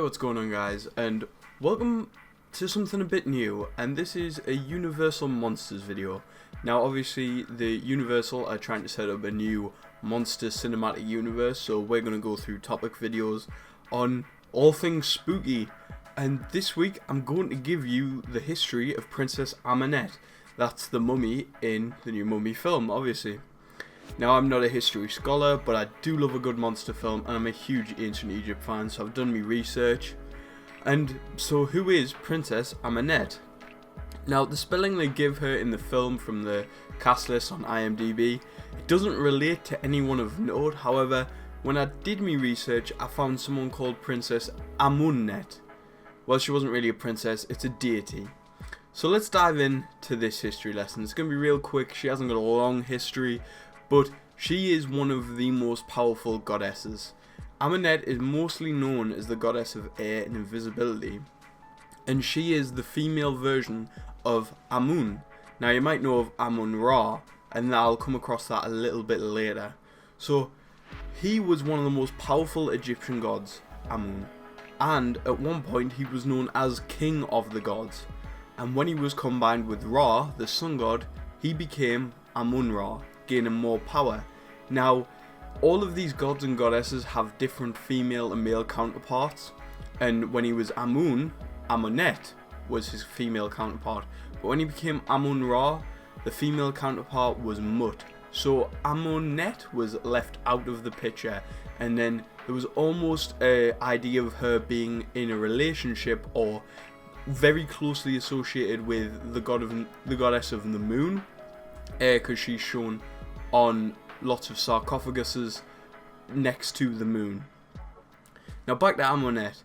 what's going on, guys, and welcome to something a bit new, and this is a Universal Monsters video. Now obviously the Universal are trying to set up a new monster cinematic universe, so we're going to go through topic videos on all things spooky, and this week I'm going to give you the history of Princess Ahmanet. That's the mummy in the new Mummy film, obviously. Now, I'm not a history scholar, but I do love a good monster film, and I'm a huge Ancient Egypt fan, so I've done my research. And so, who is Princess Ahmanet? Now, the spelling they give her in the film from the cast list on IMDb, it doesn't relate to anyone of note. However, when I did my research, I found someone called Princess Ahmanet. Well, she wasn't really a princess, it's a deity. So let's dive into this history lesson. It's going to be real quick. She hasn't got a long history, but she is one of the most powerful goddesses. Ahmanet is mostly known as the goddess of air and invisibility, and she is the female version of Amun. Now you might know of Amun-Ra, and I'll come across that a little bit later. So he was one of the most powerful Egyptian gods, Amun, and at one point he was known as King of the Gods. And when he was combined with Ra, the sun god, he became Amun-Ra, gaining more power. Now, all of these gods and goddesses have different female and male counterparts, and when he was Amun, Ahmanet was his female counterpart, but when he became Amun-Ra, the female counterpart was Mut. So Ahmanet was left out of the picture, and then there was almost an idea of her being in a relationship or very closely associated with the goddess of the moon, because she's shown on lots of sarcophaguses next to the moon. Now back to Ahmanet.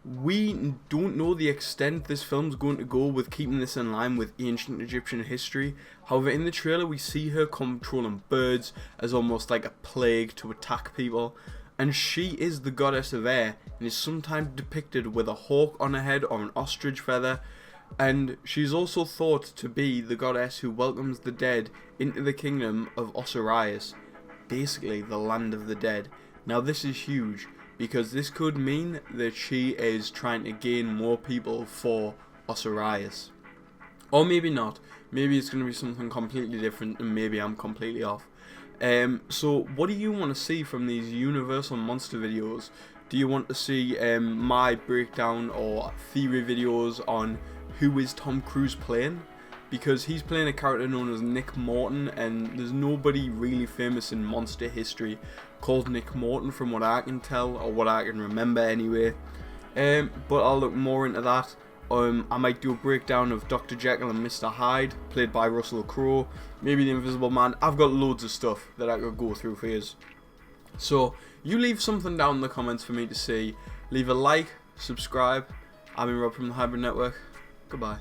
We don't know the extent this film's going to go with keeping this in line with ancient Egyptian history. However, in the trailer we see her controlling birds as almost like a plague to attack people. And she is the goddess of air and is sometimes depicted with a hawk on her head or an ostrich feather. And she's also thought to be the goddess who welcomes the dead into the kingdom of Osiris, basically the land of the dead. Now this is huge because this could mean that she is trying to gain more people for Osiris. Or maybe not. Maybe it's going to be something completely different and maybe I'm completely off. So what do you want to see from these Universal Monster videos? Do you want to see my breakdown or theory videos on who is Tom Cruise playing? Because he's playing a character known as Nick Morton, and there's nobody really famous in monster history called Nick Morton from what I can tell, or what I can remember anyway. But I'll look more into that. I might do a breakdown of Dr. Jekyll and Mr. Hyde, played by Russell Crowe, maybe the Invisible Man. I've got loads of stuff that I could go through for you. So, you leave something down in the comments for me to see. Leave a like, subscribe. I've been Rob from the Hybrid Network. Goodbye.